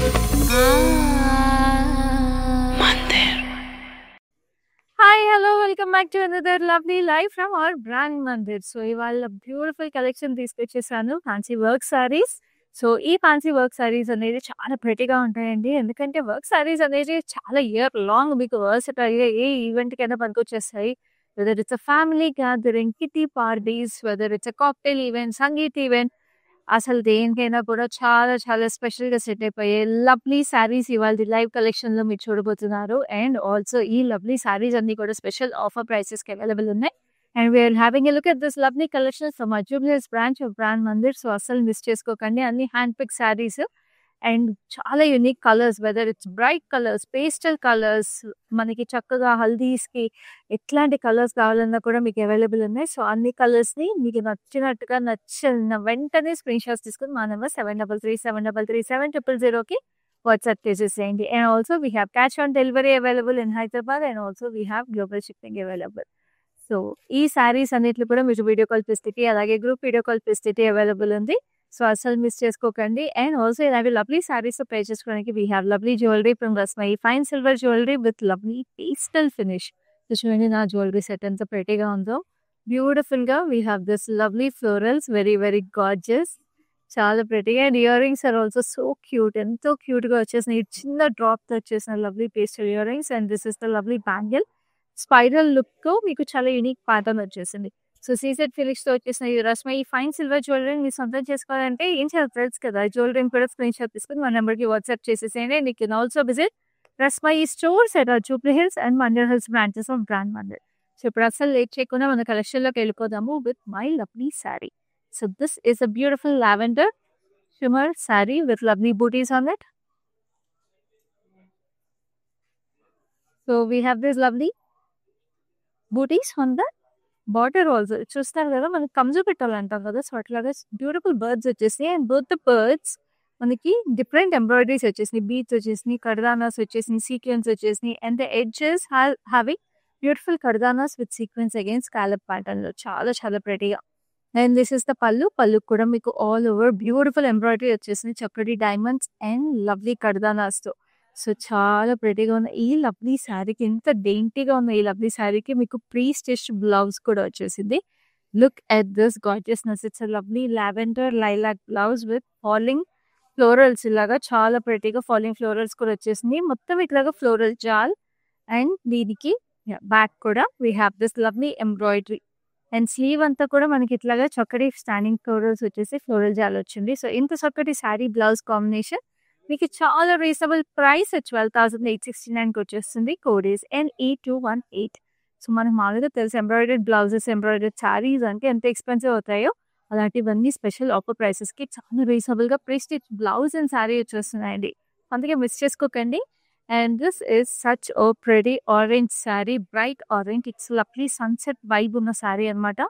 Hi, hello, welcome back to another lovely live from our brand Mandir. So, ఇవాళ beautiful collection తీసుకొచ్చేసాను fancy work saris. So, ఈ fancy work saris అనేది చాలా ప్రెటీగా ఉంటాయండి. ఎందుకంటే వర్క్ సారీస్ అనేది చాలా ఇయర్ లాంగ్ మీకు వర్సటైల్‌గా ఏ ఈవెంట్‌కైనా పనికొచ్చేస్తాయి. Whether it's a family gathering, kitty parties, whether it's a cocktail event, sangeet event, అసలు దేనికైనా కూడా చాలా చాలా స్పెషల్‌గా సెట్ అయిపోయే లవ్లీ శారీస్ ఇవాల్టి లైవ్ కలెక్షన్‌లో మీరు చూడబోతున్నారు. అండ్ ఆల్సో ఈ లవ్లీ శారీస్ అన్నీ కూడా స్పెషల్ ఆఫర్ ప్రైసెస్‌కి అవైలబుల్ ఉన్నాయి. And we're having a look at this lovely collections from our Jubilee Hills branch of brand Mandir. So, అస్సలు మిస్ చేసుకోకండి. అన్ని హ్యాండ్ పిక్ శారీస్ అండ్ చాలా unique colours, whether it's bright colours, pastel colours, మనకి చక్కగా హల్దీస్‌కి ఎట్లాంటి colours కావాలన్నా కూడా మీకు అవైలబుల్ ఉన్నాయి. సో, అన్ని కలర్స్‌ని మీకు నచ్చినట్టుగా నచ్చిన వెంటనే స్క్రీన్ షాట్స్ తీసుకొని మా నెంబర్ 7337337000కి వాట్సాప్ చేసేసేయండి. And also we have cash on delivery available in Hyderabad and also we have global shipping available. So, ఈ శారీస్ అన్నిట్లో కూడా మీకు వీడియో కాల్ ఫెసిలిటీ అలాగే group video call facility available ఉంది. సో, అస్సలు మిస్ చేసుకోకండి. అండ్ ఆల్సో ఇలాంటి లవ్లీ శారీస్ పే చేసుకోవడానికి we have lovely jewellery from Rasmayi fine silver jewellery with lovely pastel finish. So, చూడండి నా జ్యువెలరీ సెట్ ఎంత ప్రెటీగా ఉందో. బ్యూటిఫుల్‌గా we have this lovely florals, very very gorgeous. చాలా ప్రెటీగా and earrings are also so cute. ఎంతో క్యూట్‌గా వచ్చేసినాయి. చిన్న డ్రాప్‌తో వచ్చేసిన lovely pastel earrings and this is the lovely bangle. Spiral లుక్‌తో మీకు చాలా యూనిక్ ప్యాటర్న్ వచ్చేసింది. సో, సీజెడ్ ఫినిష్‌తో వచ్చేసిన ఈ రస్మయి ఫైన్ సిల్వర్ జ్యువెలరీని మీరు సొంతం చేసుకోవాలంటే ఏం చేయాలి తెలుసు కదా! జ్యువెలరీని కూడా స్క్రీన్ షాట్ తీసుకొని మా నెంబర్‌కి వాట్సాప్ చేసేసేయండి. And you can also visit Rasmayi stores at our Jubilee Hills and Mandal Hills branches of brand Mandir. So, ఇప్పుడు అస్సలు లేట్ చేయకుండా మన కలెక్షన్‌లోకి వెళ్ళిపోదాము with my lovely sari. So, this is a beautiful lavender shimmer saree with lovely booties on it. So, we have this lovely booties on the border also చూస్తారు కదా, మనకి కంజు పెట్టాలంటాం కదా. సో, అట్లాగా బ్యూటిఫుల్ బర్డ్స్ వచ్చేసినాయి. అండ్ బోత్ ద బర్డ్స్ మనకి different embroideries వచ్చేసినాయి, బీడ్స్ వచ్చేసినాయి, కర్దానాస్ వచ్చేసినాయి, సీక్వెన్స్ వచ్చేసినాయి. And the edges having beautiful కర్దానాస్ with sequins again scallop pattern లో చాలా చాలా ప్రెటీగా. And this is the pallu. Pallu కూడా మీకు ఆల్ ఓవర్ బ్యూటిఫుల్ ఎంబ్రాయిడరీ వచ్చేసింది, చక్కటి డైమండ్స్ అండ్ లవ్లీ కర్దానాస్తో. సో, చాలా ప్రెటీగా ఉన్న ఈ లవ్లీ శారీకి, ఎంత డెయింటీగా ఉన్న ఈ లవ్లీ శారీకి మీకు ప్రీ స్టిచ్ బ్లౌజ్ కూడా వచ్చేసింది. Look at this gorgeousness. It's a lovely lavender lilac blouse with falling florals. ఇలాగా చాలా ప్రెటీగా ఫాలింగ్ ఫ్లోరల్స్ కూడా వచ్చేసింది. మొత్తం ఇట్లాగా ఫ్లోరల్ జాల్. అండ్ దీనికి బ్యాక్ కూడా we have this lovely embroidery. And slew అంతా కూడా మనకి ఇట్లాగా చక్కటి స్టాండింగ్ ఫ్లోరల్స్ వచ్చేసి ఫ్లోరల్ జాల్ వచ్చింది. సో, ఇంత చక్కటి శారీ బ్లౌజ్ కాంబినేషన్ మీకు చాలా రీజనబుల్ ప్రైస్ 12,869కి వచ్చేస్తుంది. Code is NE218. సో, మనకు మామూలుగా తెలుసు ఎంబ్రాయిడర్డ్ బ్లౌజెస్, ఎంబ్రాయిడర్డ్ శారీస్ అంటే ఎంత ఎక్స్పెన్సివ్ అవుతాయో, అలాంటివన్నీ స్పెషల్ ఆఫర్ ప్రైసెస్కి చాలా రీజనబుల్గా pre stitch blouse and sari వచ్చేస్తున్నాయండి. అందుకే మిస్ చేసుకోకండి. And this is such a pretty orange saree, bright orange. It's lovely sunset vibe ఉన్న saree అన్నమాట.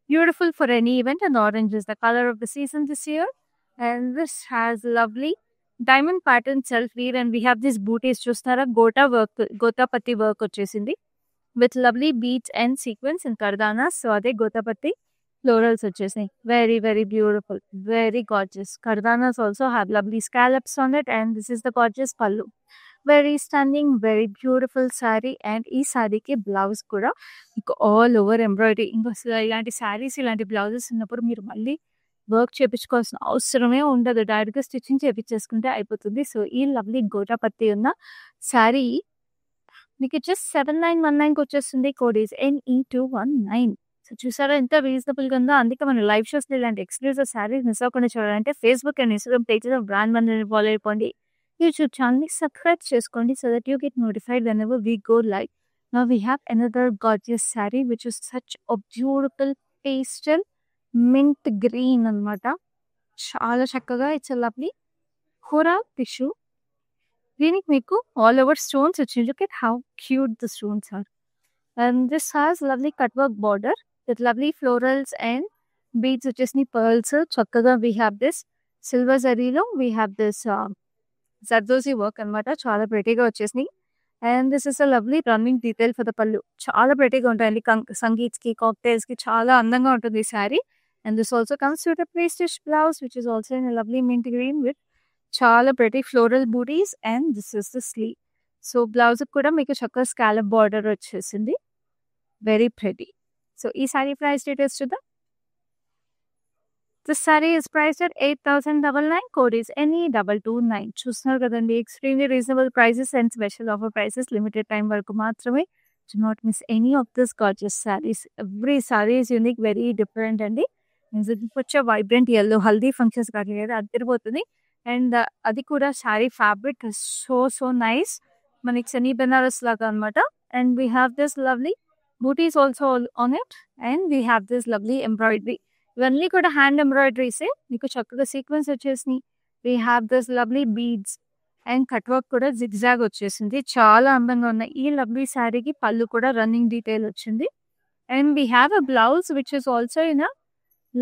Beautiful for any event, and orange is the color of the season this year. And this has lovely diamond pattern self weave, and we have this booties చూస్తారా, గోటాపత్తి work వచ్చేసింది with lovely beads and sequins and kardanas. So, అదే గోటాపత్తి florals వచ్చేసాయి. Very very beautiful, very gorgeous. Kardanas also have lovely scallops on it, and this is the gorgeous pallu. Very stunning, very beautiful sari. And ఈ శారీకి blouse కూడా మీకు all over embroidery. ఇంకా అసలు ఇలాంటి శారీస్, ఇలాంటి బ్లౌజెస్ ఉన్నప్పుడు మీరు మళ్ళీ వర్క్ చేయించుకోవాల్సిన అవసరమే ఉండదు. డైరెక్ట్గా స్టిచ్చింగ్ చేయించేసుకుంటే అయిపోతుంది. సో, ఈ లవ్లీ గోటాపత్తి ఉన్న శారీ మీకు జస్ట్ 7919కి వచ్చేస్తుంది. Code is NE219. సో, చూసారా ఎంత రీజనబుల్గా ఉందో. అందుకే మన లైవ్ షోస్లో ఇలాంటి ఎక్స్క్లూజివ్ శారీస్ మిస్ అవ్వకుండా చూడాలంటే Facebook and Instagram pages of brand మందిర్ని ఫాలో అయిపోండి. యూట్యూబ్ ఛానల్ని సబ్స్క్రైబ్ చేసుకోండి so that you get notified whenever we go live. Now we have another gorgeous saree which is such a beautiful pastel mint green అన్నమాట. చాలా చక్కగా it's a lovely kora tissue. దీనికి మీకు all over stones వచ్చింది. Look at how cute the stones are. And this has lovely cut work border with lovely florals and beads వచ్చేసి pearls. చక్కగా we have this silver జరీలో we have this zardozi work అన్నమాట. చాలా ప్రెటీగా వచ్చేసినాయి. And this is a lovely running detail for the పళ్ళు. చాలా ప్రెటీగా ఉంటాయండి. సంగీత్స్కి, కాక్టైల్స్కి చాలా అందంగా ఉంటుంది ఈ sari. And this also comes with a pre stitch blouse which is also in lovely mint green with చాలా pretty floral booties and this is the sleeve. So blouse కూడా మీకు చక్కగా స్కాలప్ బార్డర్ వచ్చేసింది. Very pretty. సో ఈ sorry price details చూద్దాం. This saree is priced at 8,999. Code is NE229. చూస్తున్నారు కదండి, extremely reasonable prices and special offer prices. Limited time వరకు మాత్రమే. Do not miss any of this gorgeous sarees. Every saree is unique, very different అండి. వచ్చే vibrant yellow haldi functions కానీ లేదా అదిరిపోతుంది. And అది కూడా శారీ ఫ్యాబ్రిక్ సో నైస్. మనకి సెమీ బెనారస్ లాగా అనమాట. And we have this lovely buttis also on it. And we have this lovely embroidery. ఇవన్నీ కూడా హ్యాండ్ ఎంబ్రాయిడరీసే. మీకు చక్కగా సీక్వెన్స్ వచ్చేసినాయి. We have this lovely beads and cut work కూడా జిగ్జాగ్ వచ్చేసింది. చాలా అందంగా ఉన్నాయి. ఈ లవ్లీ శారీకి పళ్ళు కూడా రన్నింగ్ డీటెయిల్ వచ్చింది. And we have a blouse which is also in a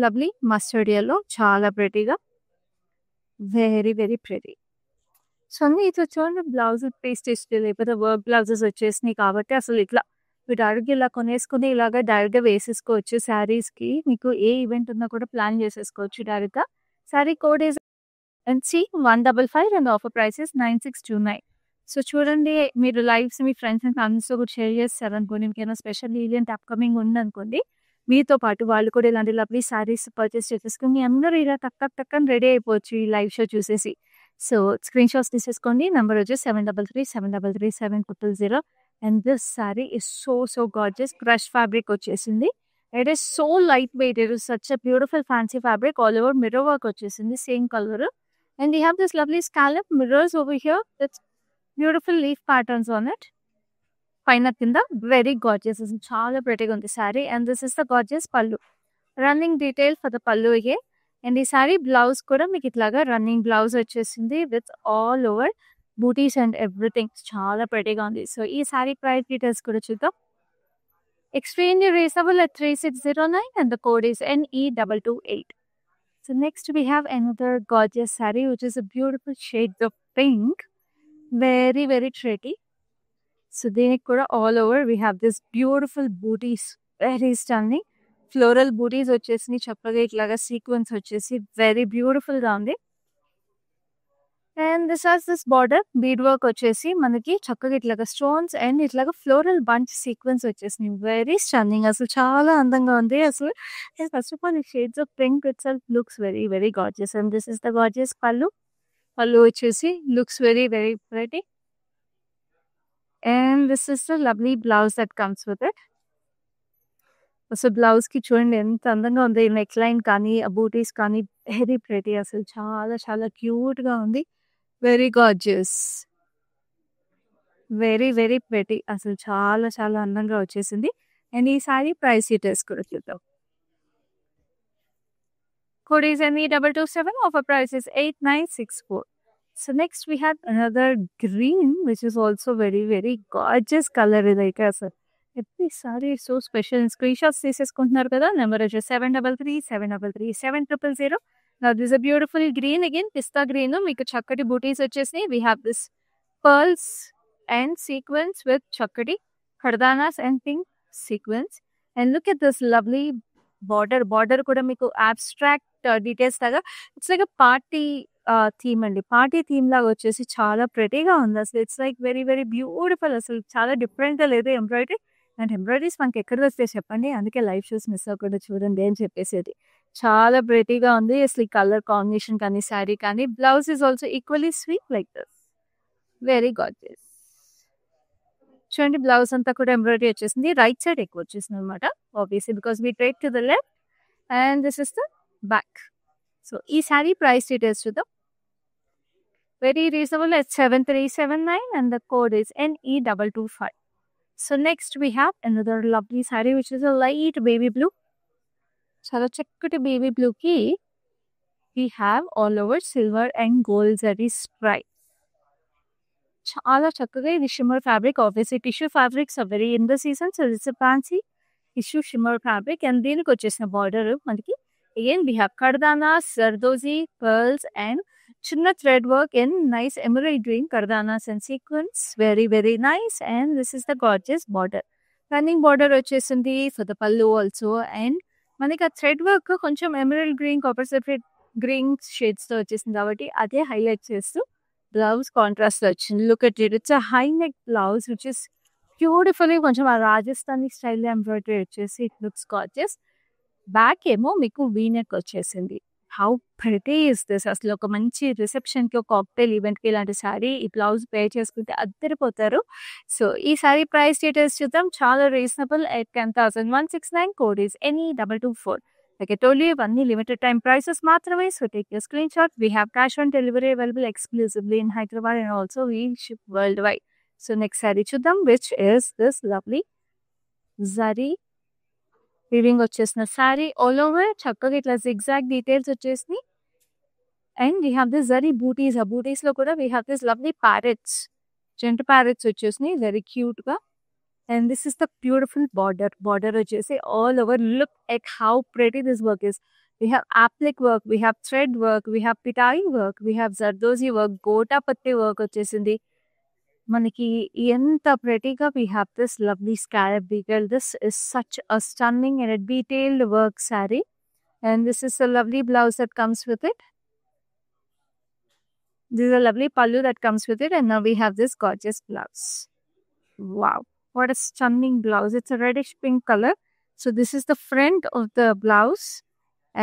lovely mustard yellow. చాలా ప్రెటీగా, వెరీ ప్రెటీ. సో అన్నీ ఇది చూడండి, బ్లౌజ్ పేస్టేజ్ లేకపోతే వర్క్ బ్లౌజెస్ వచ్చేసినాయి కాబట్టి అసలు ఇట్లా మీరు డైరెక్ట్గా ఇలా కొనేసుకుని ఇలాగా డైరెక్ట్గా వేసేసుకోవచ్చు. శారీస్కి మీకు ఏ ఈవెంట్ ఉన్నా కూడా ప్లాన్ చేసేసుకోవచ్చు డైరెక్ట్గా. Sari code is NC155 and offer price is 9629. So చూడండి, మీరు లైవ్స్ మీ ఫ్రెండ్స్ అండ్ ఫ్యామిలీస్తో కూడా షేర్ చేస్తారు అనుకోండి. మీకు ఏమైనా స్పెషల్ ఈవెంట్ అప్కమింగ్ ఉందనుకోండి, మీతో పాటు వాళ్ళు కూడా ఇలాంటి లవ్లీ శారీస్ పర్చేస్ చేసేసుకుని అందరూ ఇలా టక్కని రెడీ అయిపోవచ్చు ఈ లైవ్ షో చూసేసి. సో స్క్రీన్ షాట్స్ తీసేసుకోండి. నెంబర్ వచ్చి 7337337000. And this sari is so gorgeous. Crush fabric వచ్చేసింది. It is so light weight. It is such a beautiful fancy fabric. All over mirror work వచ్చేసింది, same colour. And you have this lovely scallop mirrors over here with beautiful leaf patterns on it. పైన కింద very gorgeous. చాలా ప్రెటీగా ఉంది sari. And this is the gorgeous పళ్ళు. Running detail for the పళ్ళు ఇయే. And ఈ శారీ బ్లౌజ్ కూడా మీకు ఇట్లాగా రన్నింగ్ బ్లౌజ్ వచ్చేసింది with all over buttis and everything. చాలా ప్రెటీగా ఉంది. సో ఈ శారీ ప్రైస్ డీటెయిల్స్ కూడా చూద్దాం. Extremely reasonable at 3609 and the code is NE228. So next we have another gorgeous saree which is a beautiful shade of pink. Very pretty. So దీనికి కూడా all over we have this beautiful booties. Very stunning. Floral booties వచ్చేసి చక్కగా ఇట్లాగా sequence వచ్చేసి very beautiful గా ఉంది. And this has this border bead work వచ్చేసి మనకి చక్కగా ఇట్లాగా స్టోన్స్ అండ్ ఇట్లాగా ఫ్లోరల్ బంచ్ సీక్వెన్స్ వచ్చేసింది. Very stunning. అసలు చాలా అందంగా ఉంది. అసలు ఫస్ట్ ఆఫ్ ఆల్ ఈ shades of pink it self looks very gorgeous. And this is the gorgeous పళ్ళు వచ్చేసి looks very pretty. And this is the lovely blouse that comes with it. అసలు బ్లౌజ్కి చూడండి ఎంత అందంగా ఉంది. నెక్ లైన్ కానీ ఆ బూటీస్ కానీ వెరీ ప్రెటీ. అసలు చాలా క్యూట్గా ఉంది. Very gorgeous, very pretty. అసలు చాలా అందంగా వచ్చేసింది. అండ్ ఈ సారీ ప్రైస్ డీటెయిల్స్ కూడా చూద్దాం. Code is NE227. Offer price is 8964. So next we have another green which is also very gorgeous color. Like అసలు every saree is so special. Screenshots తీసేసుకుంటున్నారు కదా. Number వచ్చి 7337337000. Now this is a beautiful green again, pista green. మీకు చక్కటి బూటీస్ వచ్చేసి we have this pearls and sequins with చక్కటి ఖర్దానాస్ and pink sequins. And look at this lovely border కూడా మీకు abstract details లాగా it's like party theme అండి. Party theme లాగా వచ్చేసి చాలా ప్రెటీగా ఉంది. అసలు ఇట్స్ లైక్ వెరీ బ్యూటిఫుల్. అసలు చాలా డిఫరెంట్గా లేదు ఎంబ్రాయిడరీ. అండ్ ఎంబ్రాయిడరీస్ మనకి ఎక్కడ వస్తే చెప్పండి. అందుకే లైవ్ షోస్ మిస్ అవ్వకుండా చూడండి అని చెప్పేసేది. చాలా ప్రెటీగా ఉంది. అసలు ఈ కలర్ కాంబినేషన్ కానీ శారీ కానీ. Blouse is also equally sweet like this. Very gorgeous. చూడండి బ్లౌజ్ అంతా కూడా ఎంబ్రాయిడరీ వచ్చేసింది. రైట్ సైడ్ ఎక్కువ వచ్చేసింది అనమాట. Obviously because we trade to the left. And this is the back. So ఈ శారీ ప్రైస్ డీటెయిల్స్ చూద్దాం. Very reasonable at 7379 and the code is NE225. So next we have another lovely saree which is a light baby blue. చాలా చక్కటి baby బ్లూకి we have all over silver and gold zari stripe. చాలా చక్కగా ఇది shimmer fabric. Obviously tissue fabrics are very in the season. So it's fancy tissue shimmer fabric. And దీనికి వచ్చేసిన border మనకి again we have kardanas, zardozi, pearls and చిన్న thread work and nice embroidery kardanas and sequins. Very nice. And this is the gorgeous border. Running border వచ్చేసింది for the pallu also. And మనకి ఆ thread work కొంచెం emerald green, copper sulphate green షేడ్స్తో వచ్చేసింది కాబట్టి అదే highlight చేస్తూ బ్లౌజ్ కాంట్రాస్ట్లో వచ్చింది. Look at it, it's a high neck blouse which is beautifully కొంచెం ఆ రాజస్థానీ స్టైల్లో ఎంబ్రాయిడరీ వచ్చేసి ఇట్ లుక్స్ గార్జియస్. బ్యాక్ ఏమో మీకు వీ నెక్ వచ్చేసింది. How pretty is this! అసలు ఒక మంచి రిసెప్షన్‌కి, ఒక కాక్టైల్ ఈవెంట్‌కి ఇలాంటి శారీ ఈ బ్లౌజ్ పేర్ చేసుకుంటే అద్దరిపోతారు. సో ఈ శారీ ప్రైస్ డీటెయిల్స్ చూద్దాం. చాలా reasonable at 10,169. Code is NE224. Like I told you, ఇవన్నీ లిమిటెడ్ టైమ్ ప్రైసెస్ మాత్రమే. So take your screen shot. We have cash on delivery available exclusively in Hyderabad and also we ship worldwide. So next sari చూద్దాం, which is this lovely zari weaving వచ్చేసిన sari. All over చక్కగా ఇట్లా zigzag details వచ్చేసినాయి. And we have this zari booties. ఆ బూటీస్లో కూడా we have this lovely parrots, gent parrots వచ్చేసినాయి very క్యూట్గా. And this is the beautiful border. Border వచ్చేసి all over. Look at how pretty this work is. We have applique work, we have thread work, we have pitai work, we have zardozi work, gota patti work వచ్చేసింది. మనకి ఎంత ప్రెటీగా we have this lovely scallop detail. This is such a stunning and a detailed work saree. And this is a lovely blouse that comes with it. This is a lovely pallu that comes with it. And now we have this gorgeous blouse. Wow. What a stunning blouse. It's a reddish pink color. So this is the front of the blouse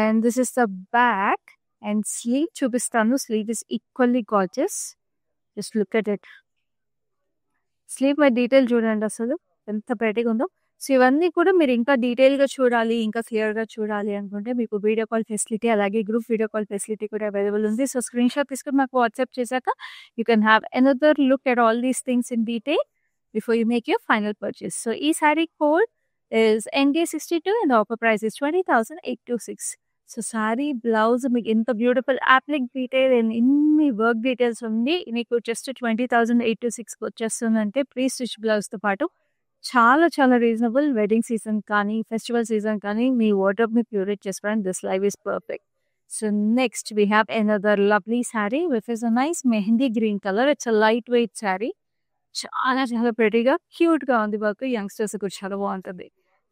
and this is the back and sleeve. Chubistanu sleeve is equally gorgeous. Just look at it. Sleeve my detail చూడండి అసలు ఎంత ప్రెటీగా ఉందో. So ఇవన్నీ కూడా మీరు ఇంకా డీటెయిల్గా చూడాలి, ఇంకా క్లియర్గా చూడాలి అనుకుంటే మీకు వీడియో కాల్ ఫెసిలిటీ అలాగే గ్రూప్ వీడియో కాల్ ఫెసిలిటీ కూడా అవైలబుల్ ఉంది. సో స్క్రీన్ షాట్ తీసుకుని మాకు వాట్సాప్ చేశాక you can have another look at all these things in detail before you make your final purchase. So each saree code is ND62 and the offer price is 20,826. So saree blouse మీకు ఇంత beautiful applique detail and ఇన్ని work details ఉంది. మీకు just 20,826 వచ్చేస్తుందంటే pre stitch బ్లౌజ్తో పాటు చాలా చాలా reasonable. Wedding season కానీ festival season కానీ మీ వార్డ్రోబ్ని క్యూరేట్ చేసుకోవడానికి this live is perfect. So next we have another lovely saree which is a nice mehendi green color. It's a lightweight saree. చాలా చాలా ప్రెటీగా క్యూట్గా ఉంది వర్క్. యంగ్స్టర్స్ కూడా చాలా బాగుంటుంది.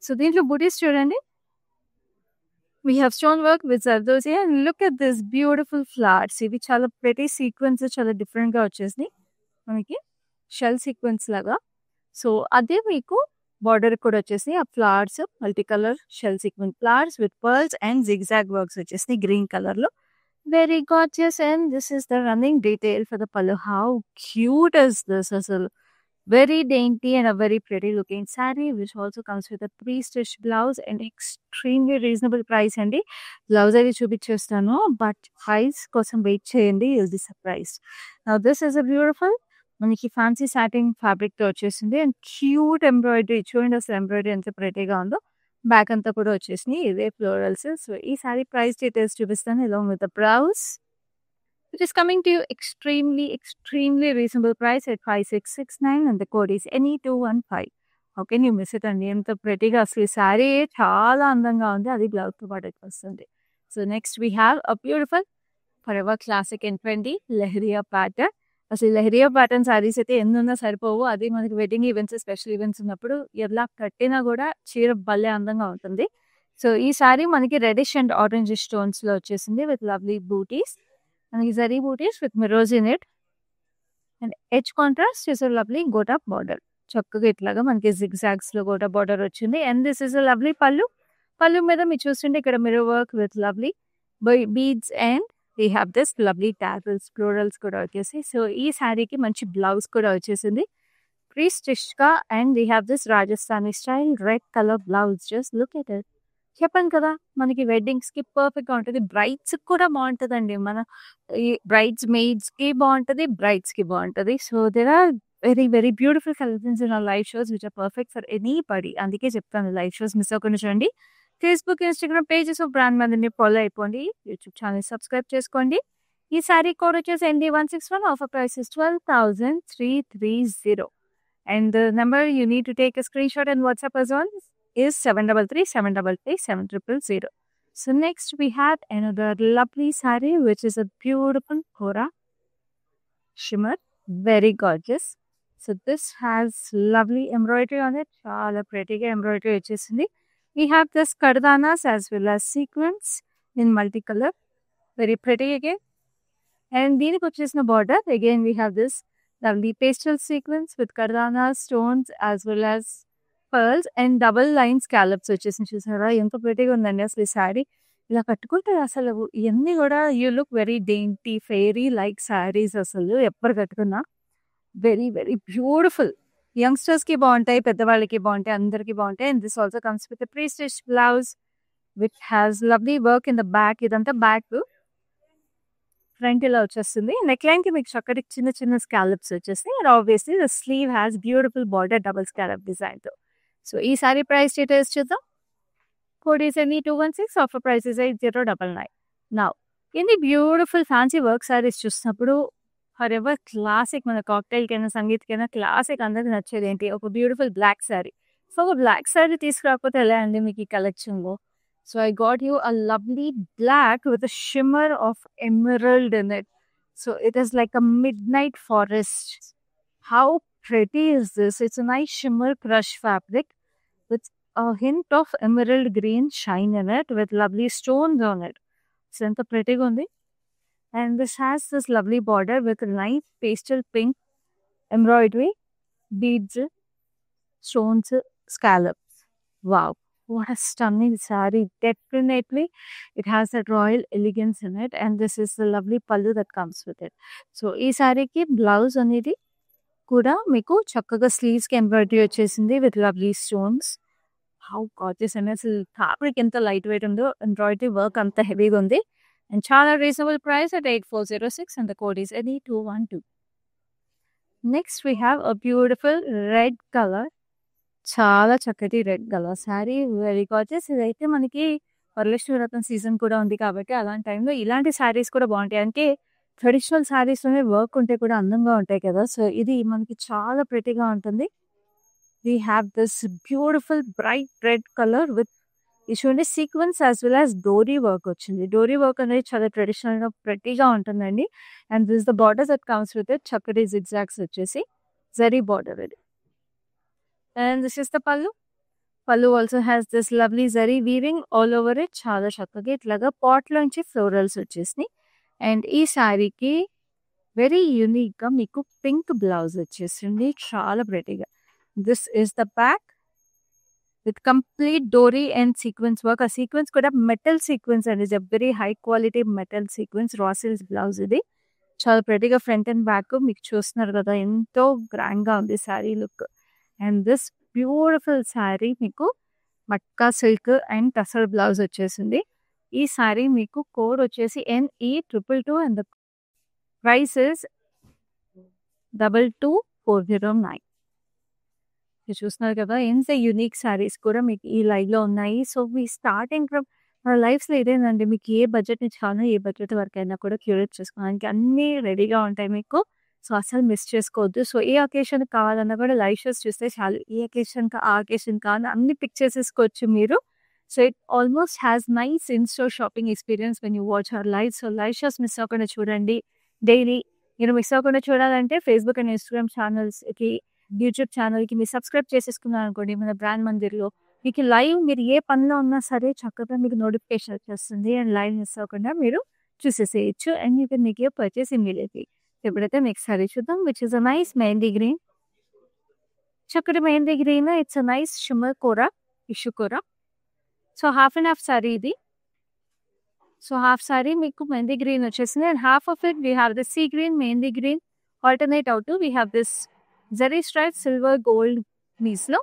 సో దీంట్లో బూటీస్ చూడండి. We have stone work with zardozi and look at this beautiful flowers. ఇవి చాలా ప్రెటీ సీక్వెన్స్ చాలా డిఫరెంట్గా వచ్చేసినాయి మనకి షెల్ సీక్వెన్స్ లాగా. సో అదే మీకు బార్డర్ కూడా వచ్చేసి ఆ flowers multi colour shell sequence flowers with pearls and zigzag works వచ్చేసినాయి గ్రీన్ కలర్లో. Very gorgeous. And this is the running detail for the pallu. How cute is this? Asal very dainty and a very pretty looking saree which also comes with a pre-stitched blouse and extremely reasonable price అండి. Blouse అది చూపించేస్తాను but price కోసం wait చేయండి, you'll be surprised. Now this is a beautiful మనకి fancy satin ఫ్యాబ్రిక్తో వచ్చేసింది and cute embroidery. చూడండి అసలు embroidery ఎంత ప్రెటీగా ఉందో. బ్యాక్ అంతా కూడా వచ్చేసినాయి ఇదే ఫ్లోరల్స్. సో ఈ సారీ ప్రైస్ డీటెయిల్స్ చూపిస్తాను along with the blouse which is coming to you extremely reasonable price at 5669 and the code is NE215. How can you miss it అండి? ఎంత ప్రెటీగా అసలు ఈ సారీ చాలా అందంగా ఉంది, అది బ్లౌజ్తో పాటు వస్తుంది. So next we have a beautiful forever classic and trendy leheriya pattern. అసలు లెహరియా ప్యాటర్న్ శారీస్ అయితే ఎన్నున్నా సరిపోవు. అది మనకి వెడ్డింగ్ ఈవెంట్స్ స్పెషల్ ఈవెంట్స్ ఉన్నప్పుడు ఎలా కట్టినా కూడా చీర భలే అందంగా ఉంటుంది. సో ఈ శారీ మనకి రెడిష్ అండ్ ఆరెంజ్ స్టోన్స్లో వచ్చేసింది విత్ లవ్లీ బూటీస్. మనకి zari booties with mirrors in it and edge contrast is a lovely gota border. చక్కగా ఇట్లాగా మనకి జిగ్జాగ్స్లో గోటా బార్డర్ వచ్చింది. And this is a lovely pallu. Pallu మీద మీరు చూస్తుంటే ఇక్కడ mirror work with lovely beads and we have this lovely tassels, florals కూడా వచ్చేసి. సో ఈ శారీకి మంచి బ్లౌజ్ కూడా వచ్చేసింది ప్రీ స్టిచ్గా. And we have this Rajasthani style red colour blouse. Just look at it. చెప్పాను కదా మనకి వెడ్డింగ్స్కి పర్ఫెక్ట్గా ఉంటుంది, బ్రైడ్స్కి కూడా బాగుంటుందండి. మన ఈ బ్రైడ్స్ మెయిడ్స్కి బాగుంటుంది, బ్రైడ్స్కి బాగుంటుంది. So there are very beautiful collections in live shows which are perfect for anybody. అందుకే చెప్తాను లైవ్ షోస్ మిస్ అవ్వకుండా చూడండి. Facebook, Instagram pages of brand మందిని ఫాలో అయిపోండి. యూట్యూబ్ ఛానల్ సబ్స్క్రైబ్ చేసుకోండి. ఈ శారీ కోడ్ వచ్చేసి ND161. Offer price is 12,330. And the number you need to take a screenshot and WhatsApp as on is 733-733-7000. So next we have another lovely saree which is a beautiful Kora shimmer. Very gorgeous. So this has lovely embroidery on it. Chala pretty embroidery వచ్చేసింది. We have this kardanas as well as sequins in multicolor very pretty again. And దీనికి వచ్చేసిన border again we have this lovely pastel sequence with kardana stones as well as pearls and double line scallops వచ్చేసి చూసారా ఎంత ప్రెటీగా ఉందండి అసలు ఈ శారీ. ఇలా కట్టుకుంటే అసలు ఇవన్నీ కూడా you look very dainty fairy like saris అసలు ఎప్పుడు కట్టుకున్నా వెరీ వెరీ బ్యూటిఫుల్. యంగ్స్టర్స్కి బాగుంటాయి, పెద్దవాళ్ళకి బాగుంటాయి, అందరికీ బాగుంటాయి. And this also comes with pre stitch blouse which has lovely work in the back. ఇదంతా బ్యాక్, ఫ్రంట్ ఇలా వచ్చేస్తుంది. నెక్ లైన్ కి మీకు చక్కటి చిన్న చిన్న స్కాలప్స్ వచ్చేస్తాయి. And obviously the slew has beautiful border double scallop design తో. సో ఈ సారీ ప్రైస్ డీటెయిల్స్ చూద్దాం. Code is NE216, offer price is 8099. Now ఇన్ని బ్యూటిఫుల్ ఫ్యాన్సీ వర్క్ సారీస్ చూసినప్పుడు ఫర్ ఎవర్ క్లాసిక్, మన కాక్టైల్ కైనా సంగీత్కైనా క్లాసిక్ అందరికి నచ్చేది ఏంటి, ఒక బ్యూటిఫుల్ బ్లాక్ శారీ. సో ఒక బ్లాక్ శారీ తీసుకురాకపోతే ఎలా అండి మీకు ఈ కలెక్షన్లో. So I got you a lovely black with a shimmer of emerald in it. So it is like a midnight forest. How pretty is this? It's a nice shimmer crush fabric with a hint of emerald green shine in it with lovely stones on it. So it's pretty gundi. And this has this lovely border with a nice pastel pink embroidery, beads, stones, scallops. Wow. What a stunning saree. Definitely it has that royal elegance in it, and this is the lovely pallu that comes with it. So ee saree ki blouse anedi kuda meeku chakkaga sleeves ki embroidery vachesindi with lovely stones. How gorgeous, and asalu fabric enta light weight undo, embroidery work anta heavy ga undi, and chala reasonable price at 8406, and the code is NE212. Next we have a beautiful red color. చాలా చక్కటి red colour sari, very gorgeous. ఇదైతే మనకి వరలక్ష్మి వ్రతం season కూడా ఉంది కాబట్టి అలాంటి టైంలో ఇలాంటి శారీస్ కూడా బాగుంటాయి. అంటే ట్రెడిషనల్ శారీస్లోనే వర్క్ ఉంటే కూడా అందంగా ఉంటాయి కదా. సో ఇది మనకి చాలా ప్రెటీగా ఉంటుంది. We have this beautiful bright red colour with ఇటువంటి sequins as well as dori work వచ్చింది. డోరీ వర్క్ అనేది చాలా ట్రెడిషనల్గా ప్రెటీగా ఉంటుందండి. And this the border that comes with it, చక్కటి జిగ్జాగ్స్ వచ్చేసి జరీ బార్డర్ ఇది. And this is the pallu. Pallu also has this lovely zari weaving all over it. చాలా చక్కగా ఇట్లాగా పాట్ లోంచి ఫ్లోరల్స్ వచ్చేసినాయి. అండ్ ఈ శారీకి వెరీ యూనిక్గా మీకు పింక్ బ్లౌజ్ వచ్చేసింది, చాలా ప్రెటీగా. This is the back with complete dori and sequins work. ఆ సీక్వెన్స్ కూడా మెటల్ సీక్వెన్స్ అండి, is a very high quality metal sequins. రాసిల్స్ బ్లౌజ్ ఇది, చాలా ప్రెటీగా ఫ్రంట్ అండ్ బ్యాక్ మీకు చూస్తున్నారు కదా, ఎంతో గ్రాండ్గా ఉంది sari look. And this beautiful sari మీకు matka silk and tussar blouse వచ్చేసింది. ఈ శారీ మీకు కోడ్ వచ్చేసి NE222 and the price is 22409. చూస్తున్నారు కదా ఎంత యూనిక్ శారీస్ కూడా మీకు ఈ లైవ్లో ఉన్నాయి. సో మీ స్టార్టింగ్ ఫ్రమ్ మన లైఫ్స్లో ఇదేనండి, మీకు ఏ బడ్జెట్ నుంచి కావాలో ఏ బడ్జెట్ వరకు అయినా కూడా క్యూరేట్ చేసుకోవడానికి అన్నీ రెడీగా ఉంటాయి మీకు. సో అసలు మిస్ చేసుకోవద్దు. సో ఏ అకేషన్ కావాలన్నా కూడా లైవ్ షోస్ చూస్తే చాలు, ఏ అకేషన్కి ఆ అకేషన్ కావాలని అన్ని పిక్ చేసేసుకోవచ్చు మీరు. So it almost has nice in-store shopping experience when you watch our live. So live shows miss అవ్వకుండా చూడండి డైలీ. మీరు మిస్ అవ్వకుండా చూడాలంటే ఫేస్బుక్ అండ్ ఇన్స్టాగ్రామ్ ఛానల్స్కి, యూట్యూబ్ ఛానల్కి మీరు సబ్స్క్రైబ్ చేసేసుకున్నారు అనుకోండి మన బ్రాండ్ మందిర్లో. మీకు లైవ్ మీరు ఏ పనిలో ఉన్నా సరే చక్కగా మీకు నోటిఫికేషన్ వచ్చేస్తుంది, అండ్ లైవ్ మిస్ అవ్వకుండా మీరు చూసేసేయచ్చు. And you can make your purchase immediately. ఎప్పుడైతే నెక్స్ట్ సారీ చూద్దాం, which is a nice mehndi green. చక్కటి mehndi green, it's a nice shimmer కూర, ఇష్యూ కూర. So half and half sari ఇది. సో హాఫ్ సారీ మీకు మెహందీ గ్రీన్ వచ్చేసింది, and half of it we have the sea green, mehndi green alternate అవుతూ we have this zari stripe silver gold మీస్లో.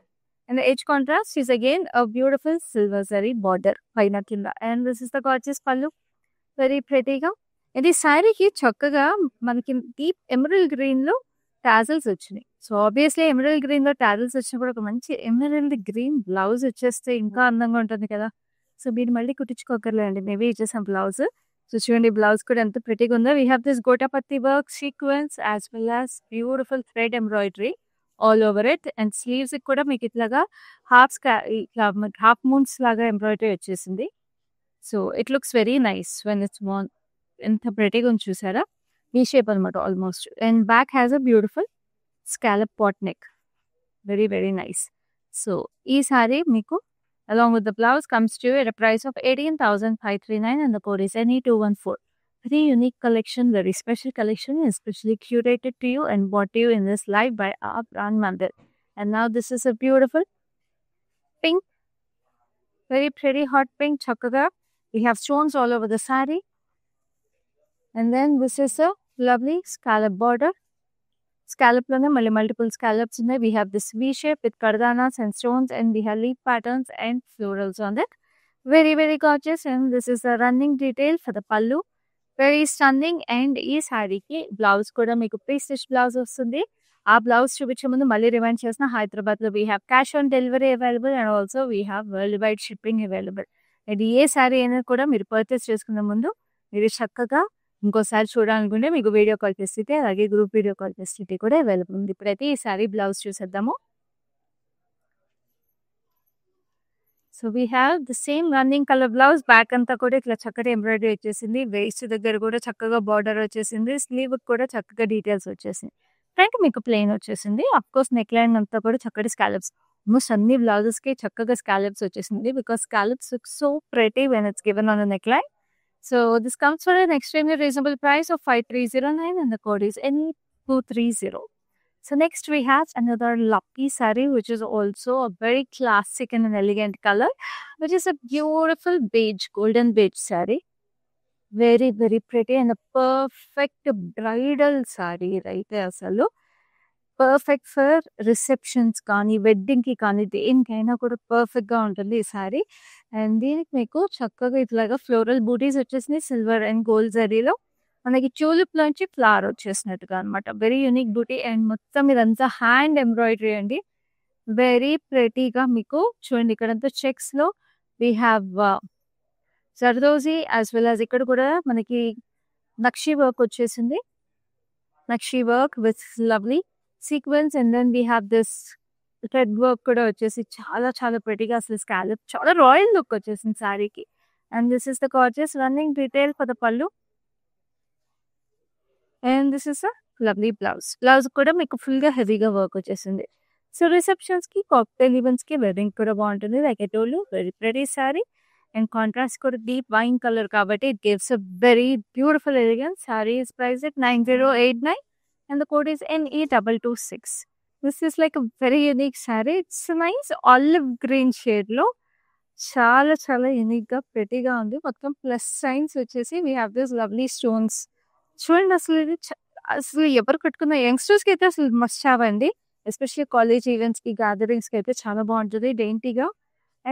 And the edge contrast is again a beautiful silver zari border పైన కింద. And this is the gorgeous పల్లు, very ప్రెటీగా. ఇది శారీకి చక్కగా మనకి deep emerald గ్రీన్లో టాజల్స్ వచ్చినాయి. సో ఆబ్వియస్లీ ఎమరల్డ్ గ్రీన్లో టాజల్స్ వచ్చినప్పుడు ఒక మంచి ఎమరల్డ్ గ్రీన్ బ్లౌజ్ వచ్చేస్తే ఇంకా అందంగా ఉంటుంది కదా. సో మీరు మళ్ళీ కుట్టించుకోకర్లేండి, మేబీ ఇచ్చేసాం బ్లౌజ్. సో చూడండి బ్లౌజ్ కూడా ఎంత ప్రెటీగా ఉందో. We have this gota patti work sequins as well as beautiful thread embroidery all over it. And స్లీవ్స్కి కూడా మీకు ఇట్లాగా హాఫ్ మూన్స్ లాగా ఎంబ్రాయిడరీ వచ్చేసింది. So it looks very nice when it's worn. ఎంత ప్రెటీగా ఉంది చూసారా, వీ షేప్ అనమాట almost. And back has a beautiful scallop pot neck, very very nice. So ఈ సారీ మీకు along with the blouse comes to you at a price of 18,539 and the code is NE214. very unique collection, very special collection, especially curated to you and brought to you in this live by our brand Mandir. And now this is a beautiful pink, very pretty hot pink chakra. We have stones all over the sari. And then this is a lovely scallop border. Scallop lone multiple scallops in there. We have this V shape with kardanas and stones, and we have leaf patterns and florals on it. Very, very gorgeous. And this is a running detail for the pallu. Very stunning. And ఈ సారీకి blouse కూడా మీకు pre stitch blouse వస్తుంది. ఆ blouse చూపించే ముందు మళ్ళీ remind చేసిన హైదరాబాద్లో we have cash on delivery available and also we have world wide shipping available. And A sorry అయినా కూడా మీరు పర్చేస్ చేసుకునే ముందు మీరు చక్కగా ఇంకోసారి చూడాలనుకుంటే మీకు వీడియో కాల్ ఫెసిలిటీ అలాగే గ్రూప్ వీడియో కాల్ ఫెసిలిటీ కూడా అవైలబుల్ ఉంది. ఇప్పుడైతే ఈ సారీ బ్లౌజ్ చూసేద్దాము. So we have the same running colour blouse. Back అంతా కూడా ఇట్లా చక్కటి ఎంబ్రాయిడరీ వచ్చేసింది. వేస్ట్ దగ్గర కూడా చక్కగా బార్డర్ వచ్చేసింది. స్లీవ్ కూడా చక్కగా డీటెయిల్స్ వచ్చేసింది. ఫ్రంట్ మీకు ప్లెయిన్ వచ్చేసింది. అఫ్ కోర్స్ నెక్ లైన్ అంతా కూడా చక్కటి స్కాలప్స్. ఆల్మోస్ట్ అన్ని బ్లౌజెస్కి చక్కగా స్కాలప్స్ వచ్చేసింది. Because scallops look so pretty when it's given on the neck line. So this comes for an extremely reasonable price of 5309 and the code is N230. So next we have another lucky saree which is also a very classic and an elegant color, which is a beautiful beige, golden beige saree. Very, very pretty and a perfect bridal saree right there. Asalu perfect for receptions కానీ వెడ్డింగ్కి కానీ దేనికైనా కూడా పర్ఫెక్ట్గా ఉంటుంది ఈ sorry. And దీనికి మీకు చక్కగా ఇట్లాగా ఫ్లోరల్ బూటీస్ వచ్చేసినాయి సిల్వర్ అండ్ గోల్డ్ జరీలో. మనకి ట్యూలిప్ నుంచి ఫ్లవర్ వచ్చేసినట్టుగా అనమాట. వెరీ యూనిక్ బూటీ అండ్ మొత్తం ఇదంతా హ్యాండ్ ఎంబ్రాయిడరీ అండి. వెరీ ప్రెటీగా మీకు చూడండి ఇక్కడంతా చెక్స్లో we have zardozi as well as ఇక్కడ కూడా మనకి నక్షీ వర్క్ వచ్చేసింది. Nakshi work with lovely sequins and then we have this thread work కూడా వచ్చేసి చాలా చాలా ప్రెటీగా అసలు స్కాలప్ చాలా రాయల్ లుక్ వచ్చేసింది శారీకి. And this is the gorgeous running detail for the pallu and this is a lovely blouse. Blouse కూడా మీకు ఫుల్గా హెవీగా వర్క్ వచ్చేసింది. సో రిసెప్షన్స్కి కాక్టైల్ ఈవెంట్స్కి వెడ్డింగ్ కూడా బాగుంటుంది. Like I told you very pretty sari and contrast కూడా డీప్ వైన్ కలర్ కాబట్టి it gives a very beautiful elegance. Sari is price at 9089 and the code is NE226. This is like a very unique saree. It's a nice olive green shade లో చాలా చాలా యూనిక్గా ప్రెటీగా ఉంది. మొత్తం plus signs వచ్చేసి we have this lovely stones. చూడండి అసలు ఇది అసలు ఎవరు కట్టుకున్న యంగ్స్టర్స్కి అయితే అసలు మస్ట్ హ్యావ్ అండి. ఎస్పెషల్లీ కాలేజ్ ఈవెంట్స్కి గ్యాదరింగ్స్కి అయితే చాలా బాగుంటుంది డెయింటీగా.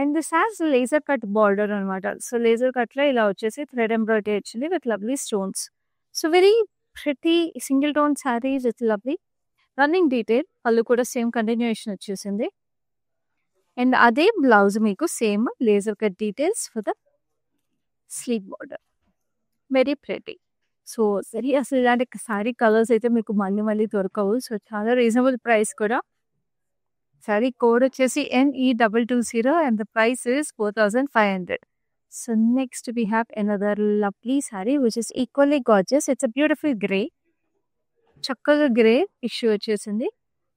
And this has laser cut border అనమాట. సో లేజర్ కట్లో ఇలా వచ్చేసి థ్రెడ్ ఎంబ్రాయిడరీ వచ్చింది with lovely stones. So very pretty single tone sarees with lovely running detail. Pallu kuda same continuation వచ్చేసింది. అండ్ అదే బ్లౌజ్ మీకు same laser cut details for the slew border. Very pretty. So సరే అసలు ఇలాంటి sorry colours అయితే మీకు మళ్ళీ దొరకవు. సో చాలా రీజనబుల్ ప్రైస్ కూడా. సారీ కోడ్ వచ్చేసి NE220 and the price is 4500. So next we have another lovely saree which is equally gorgeous. It's a beautiful grey. చక్కగా గ్రే ఇష్యూ వచ్చేసింది.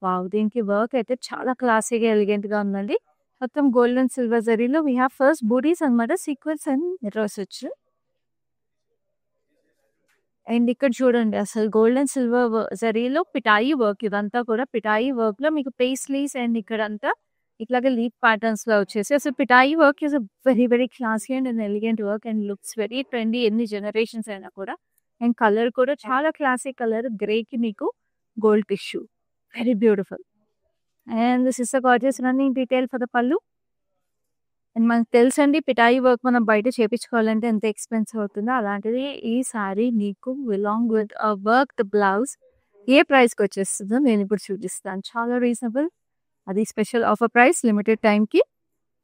వావ్ దీనికి వర్క్ అయితే చాలా క్లాసీగా ఎలిగెంట్గా ఉందండి. మొత్తం గోల్డ్ అండ్ సిల్వర్ జరీలో వీ హ్యావ్ ఫస్ట్ బూటీస్ అనమాట. సీక్వెన్స్ అండ్ మిర్రర్స్ వచ్చి అండ్ ఇక్కడ చూడండి అసలు గోల్డ్ అండ్ సిల్వర్ జరీలో పిటాయి వర్క్. ఇదంతా కూడా పిటాయి వర్క్లో మీకు పేస్లీస్ అండ్ ఇక్కడంతా ఇట్లాగే లీఫ్ ప్యాటర్న్స్ లో వచ్చేసి అసలు పిటాయి work is very very classy and elegant work and looks very trendy ఎన్ని జనరేషన్స్ అయినా కూడా. అండ్ కలర్ కూడా చాలా క్లాసిక్ కలర్ గ్రేకి మీకు gold tissue very beautiful. And this is the gorgeous running detail for the pallu. And మనకు తెలుసండి పిటాయి work మనం బయట చేపించుకోవాలంటే ఎంత ఎక్స్పెన్సివ్ అవుతుందో. అలాంటిది ఈ సారీ నీకు along with work the blouse ఏ ప్రైస్కి వచ్చేస్తుందో నేను ఇప్పుడు చూపిస్తాను. చాలా రీజనబుల్. అది స్పెషల్ ఆఫర్ ప్రైస్ లిమిటెడ్ టైంకి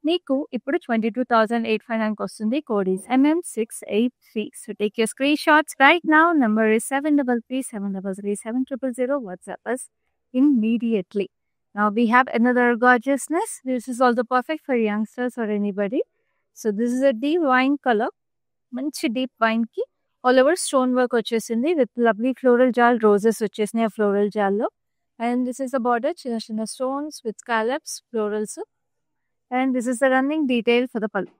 మీకు ఇప్పుడు 22,859 వస్తుంది. Code is MM683. So take your screenshots right now. Number is 7337337000. WhatsApp us immediately. Now we have another gorgeousness. This is also perfect for youngsters or anybody. So this is a deep wine color. మంచి deep wine కి all over stone work వచ్చేసింది with lovely floral జాల్ roses వచ్చేసినాయి ఆ floral జాల్లో. And this is the border, chinna stones with scallops, florals. And this is the running detail for the pallu.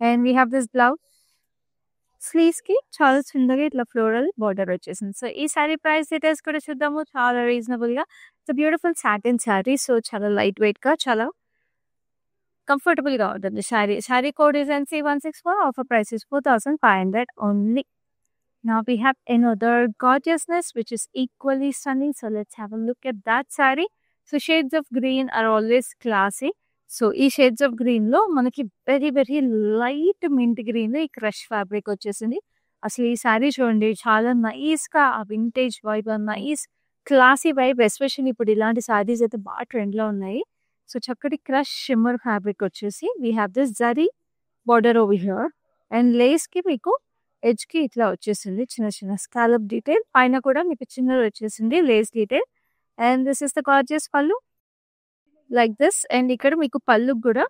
And we have this blouse. Sleeves కి చాలా చిన్నగా ఇట్లా floral border వచ్చేసింది. So ఈ sorry price details కూడా చూద్దాము. చాలా reasonable గా. It's beautiful satin sorry. So చాలా లైట్ వెయిట్ గా, చాలా కంఫర్టబుల్ గా ఉంటుంది sorry. Sorry code is NC164. Offer price is 4500 only. Now we have another gorgeousness which is equally stunning. So let's have a look at that saree. So shades of green are always classy. So ఈ shades of green లో మనకి very very light mint green ఈ crush fabric వచ్చేసింది. అసలు ఈ శారీ చూడండి, చాలా nice గా ఆ vintage vibe, nice classy vibe. Especially ఇప్పుడు ఇలాంటి శారీస్ అయితే బాగా ట్రెండ్ లో ఉన్నాయి. సో చక్కటి క్రష్ షిమ్మర్ ఫ్యాబ్రిక్ వచ్చేసి we have this zari border over here and Lay's కి మీకు ఎడ్జ్ కి ఇట్లా వచ్చేసింది చిన్న చిన్న స్కాలప్ డీటెయిల్. పైన కూడా మీకు చిన్నది వచ్చేసింది lace detail. And this is the gorgeous pallu like this. And ఇక్కడ మీకు పళ్ళు కూడా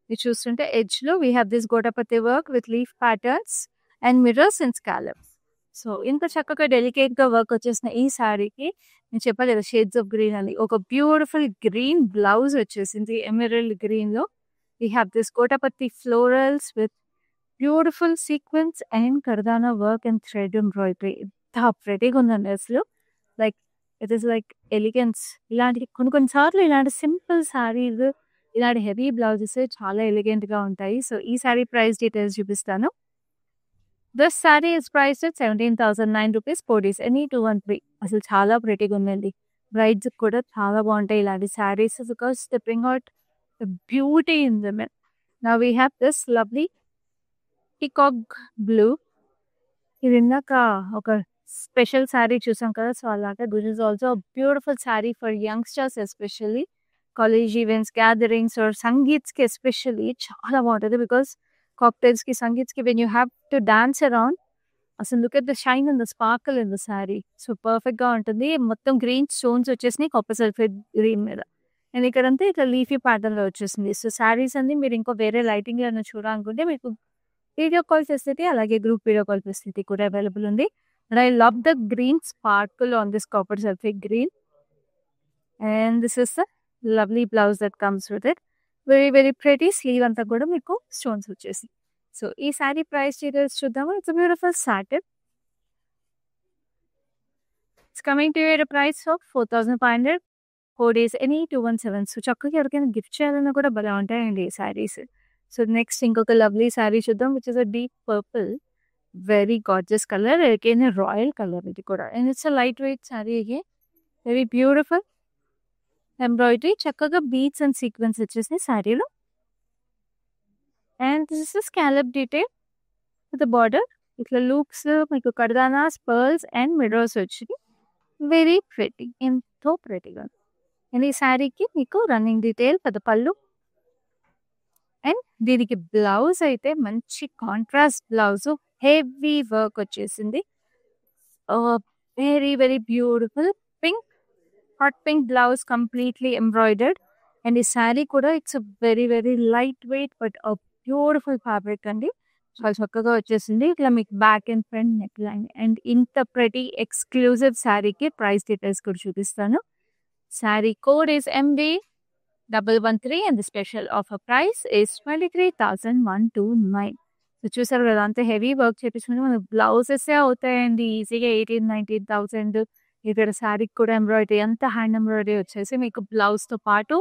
మీరు చూస్తుంటే ఎడ్జ్ లో we have this gota patti work with leaf patterns and mirrors and scallops. So ఇంత చక్కగా డెలికేట్ గా వర్క్ వచ్చేసిన ఈ శారీకి నేను చెప్పలేదు షేడ్స్ ఆఫ్ గ్రీన్ అని, ఒక బ్యూటిఫుల్ గ్రీన్ బ్లౌజ్ వచ్చేసింది ఎమరల్డ్ గ్రీన్ లో. We have this gota patti florals with beautiful sequins and kardana work and thread embroidery. ఎంత ప్రెటీగా ఉందండి అసలు. Like it is like elegance. ఇలాంటి కొన్నిసార్లు ఇలాంటి సింపుల్ శారీస్, ఇలాంటి హెవీ బ్లౌజెస్ చాలా ఎలిగెంట్ గా ఉంటాయి. సో ఈ శారీ ప్రైస్ డీటెయిల్స్ చూపిస్తాను. This sari is priced at 17,009 rupees. 4 days any 213. అసలు చాలా ప్రెటీగా ఉందండి. బ్రైడ్స్ కూడా చాలా బాగుంటాయి ఇలాంటి saris because they bring out the beauty in them. Now we have this lovely peacock blue. ఇది ఇందాక ఒక స్పెషల్ శారీ చూసాం కదా, సో అలాగే this is also beautiful sari for youngsters, especially college events, gatherings or sangeets కి ఎస్పెషల్లీ చాలా బాగుంటుంది. బికాస్ కాక్టైల్స్ కి, సంగీత్స్ కి when you have to dance around, అసలు look at the shine and the sparkle in the sari. So perfect గా ఉంటుంది. మొత్తం green stones వచ్చేసినాయి కాపర్ సల్ఫేట్ గ్రీన్ మీద. అండ్ ఇక్కడంతా ఇట్లా లీఫీ ప్యాటర్న్ లో వచ్చేసింది. సో శారీస్ అన్ని మీరు ఇంకో వేరే లైటింగ్ లో చూడాలనుకుంటే మీకు వీడియో కాల్ ఫెసిలిటీ, అలాగే గ్రూప్ వీడియో కాల్ ఫెసిలిటీ కూడా అవైలబుల్ ఉంది. And I love the green sparkle on this copper sulphate green. And this is the lovely blouse that comes with it. Very very pretty. Sleeve అంతా కూడా మీకు stones వచ్చేసి. సో ఈ sari price details చూద్దాము. It's beautiful satin. It's coming to a price of 4,500. 4 days any 217. సో చక్కగా ఎవరికైనా గిఫ్ట్ చేయాలన్నా కూడా భలే ఉంటాయండి ఈ శారీస్. సో నెక్స్ట్ ఇంకొక లవ్లీ శారీ చూద్దాం which is a deep purple, very gorgeous colour, again royal colour ఇది కూడా. And it's a light weight sari again, very beautiful embroidery, చక్కగా బీడ్స్ అండ్ సీక్వెన్స్ వచ్చేసి శారీలో. And this is scallop detail with border, ఇట్లా loops మీకు కర్దానాస్, pearls and mirrors వచ్చి very pretty, ఎంతో ప్రెటీగా. And ఈ శారీకి మీకు రన్నింగ్ డీటెయిల్ పెద్ద పళ్ళు. అండ్ దీనికి బ్లౌజ్ అయితే మంచి కాంట్రాస్ట్ బ్లౌజ్, హెవీ వర్క్ వచ్చేసింది. Very very beautiful pink, hot pink blouse, completely embroidered. And ఈ శారీ కూడా it's very very light weight but beautiful fabric అండి. చాలా చక్కగా వచ్చేసింది. ఇట్లా మీకు back and front neck line. And ఇంత ప్రతి ఎక్స్క్లూజివ్ శారీకి ప్రైస్ డీటెయిల్స్ కూడా చూపిస్తాను. Sari code is MB113 and the special offer price is 23,129. So చూసారు కదా, అంత హెవీ వర్క్ చేపించుకుంటే మనకు బ్లౌజెస్ అవుతాయండి ఈజీగా 18,000-19,000. ఇక్కడ శారీకి కూడా ఎంబ్రాయిడరీ, అంత హ్యాండ్ ఎంబ్రాయిడరీ వచ్చేసి మీకు బ్లౌజ్ తో పాటు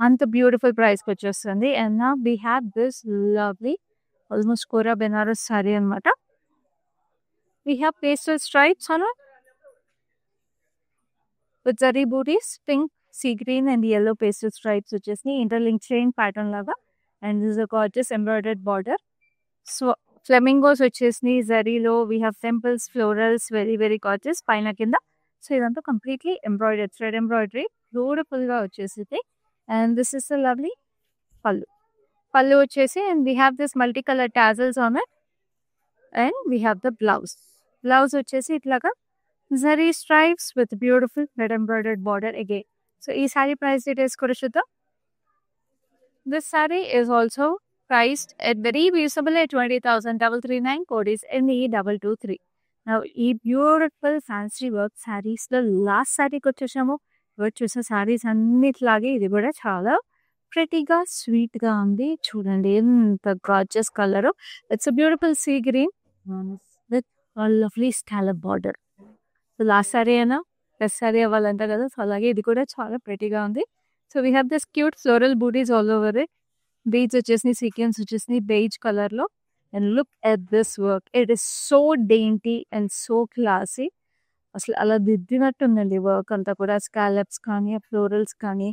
అంత బ్యూటిఫుల్ ప్రైస్కి వచ్చేస్తుంది. అండ్ నా we have this lovely almost kora Banaras sari అనమాట. We have pastel stripes on with zari butis, pink, sea green and yellow pastel stripes వచ్చేసి ఇంటర్లింక్ చైన్ ప్యాటర్న్ లాగా. And this a gorgeous embroidered border. So flamingos వచ్చేసి జరీలో, we have temples, florals, very very gorgeous పైన కింద. So ఇదంతా completely embroidery, thread embroidery beautiful గా వచ్చేసింది. And this is a lovely pallu. Pallu వచ్చేసి and we have this multi colour tassels on it. And we have the blouse. Blouse వచ్చేసి ఇట్లాగా zari stripes with beautiful thread embroidered border again. So ఈ sorry price details కూడా చూద్దాం. This sorry is also priced at very reasonable at 20,339. Code is NE223. Now ఈ beautiful fancy work saris లో last శారీకి వచ్చేసాము. చూసిన శారీస్ అన్నిట్లాగే ఇది కూడా చాలా ప్రెటీగా స్వీట్ గా ఉంది. చూడండి ఎంత gorgeous colour. It's beautiful sea green lovely scallop border. So last sari అయినా బెస్ట్ సారీ అవ్వాలంటారు కదా, సో అలాగే ఇది కూడా చాలా ప్రెటీగా ఉంది. So we have this cute floral butis all over it. Beads వచ్చేసి సీక్వెన్స్ వచ్చేసి బేజ్ కలర్లో. And look at this work, it is so dainty and so classy. అసలు అలా దిద్దినట్టు ఉందండి వర్క్ అంతా కూడా, స్కాలప్స్ కానీ ఫ్లోరల్స్ కానీ.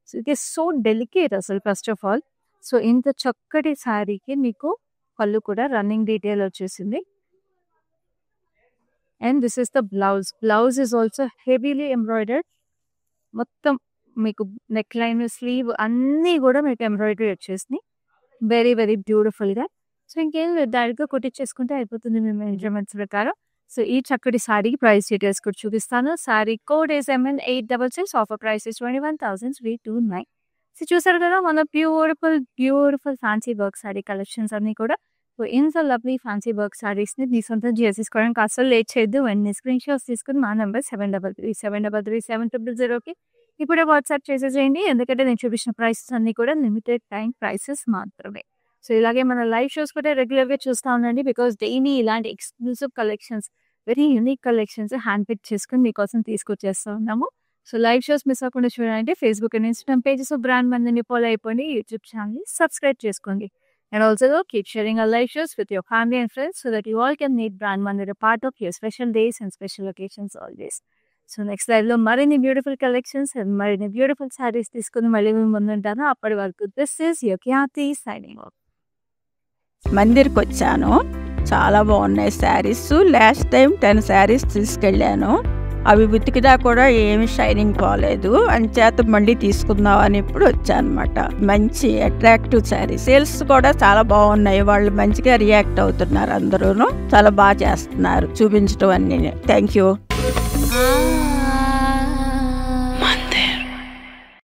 So it is so delicate అసలు ఫస్ట్ ఆఫ్ ఆల్. సో ఇంత చక్కటి శారీకి మీకు పళ్ళు కూడా రన్నింగ్ డీటెయిల్ వచ్చేసింది. And this is the blouse. Blouse is also heavily embroidered. మొత్తం మీకు నెక్ లైన్, స్లీవ్ అన్నీ కూడా మీకు ఎంబ్రాయిడరీ వచ్చేసినాయి. వెరీ వెరీ బ్యూటిఫుల్గా. సో ఇంకేం డైరెక్ట్గా కుట్టించేసుకుంటే అయిపోతుంది మీ మెజర్మెంట్స్ ప్రకారం. సో ఈ చక్కటి శారీకి ప్రైస్ డీటెయిల్స్ కూడా చూపిస్తాను. Sari code is MN866. Offer price is 21,329. So చూసారు కదా మన beautiful fancy work sari collections అన్నీ కూడా. సో ఇంత లవ్లీ ఫ్యాన్సీ వర్క్ శారీస్ని మీ సొంతం చేసేసుకోవడానికి అసలు లేట్ చేయొద్దు. వెంటనే స్క్రీన్ షాట్స్ తీసుకుని మా నెంబర్ 7337337000కి ఇప్పుడే వాట్సాప్ చేసేసేయండి. ఎందుకంటే నేను చూపించిన ప్రైసెస్ అన్నీ కూడా లిమిటెడ్ టైం ప్రైసెస్ మాత్రమే. సో ఇలాగే మన లైవ్ షోస్ కూడా రెగ్యులర్గా చూస్తూ ఉండండి. బికాస్ డైలీ ఇలాంటి exclusive collections, very unique collections hand pick చేసుకుని మీకోసం తీసుకొచ్చేస్తూ ఉన్నాము. సో లైవ్ షోస్ మిస్ అవ్వకుండా చూడాలంటే Facebook and Instagram pages brand మందిని ఫాలో అయిపోండి. యూట్యూబ్ ఛానల్ని సబ్స్క్రైబ్ చేసుకోండి. And also keep sharing our live shows with your family and friends so that you all can meet Brand Mandir a part of your special days and special occasions always. So next live lo marini beautiful collections and marini beautiful sarees తీసుకుని మళ్ళీ ముందుంటాను. అప్పటి వరకు this is your Khyati signing off. మందిర్కి వచ్చాను, చాలా బాగున్నాయి saris. Last time 10 saris తీసుకెళ్ళాను. అవి ఉతికినా కూడా ఏమి షైనింగ్ పోలేదు, అంచేత మళ్ళీ తీసుకుందాం అని ఇప్పుడు వచ్చానమాట. మంచి అట్రాక్టివ్ శారీ. సేల్స్ కూడా చాలా బాగున్నాయి. వాళ్ళు మంచిగా రియాక్ట్ అవుతున్నారు, అందరూ చాలా బాగా చేస్తున్నారు చూపించడం అన్ని. Thank you.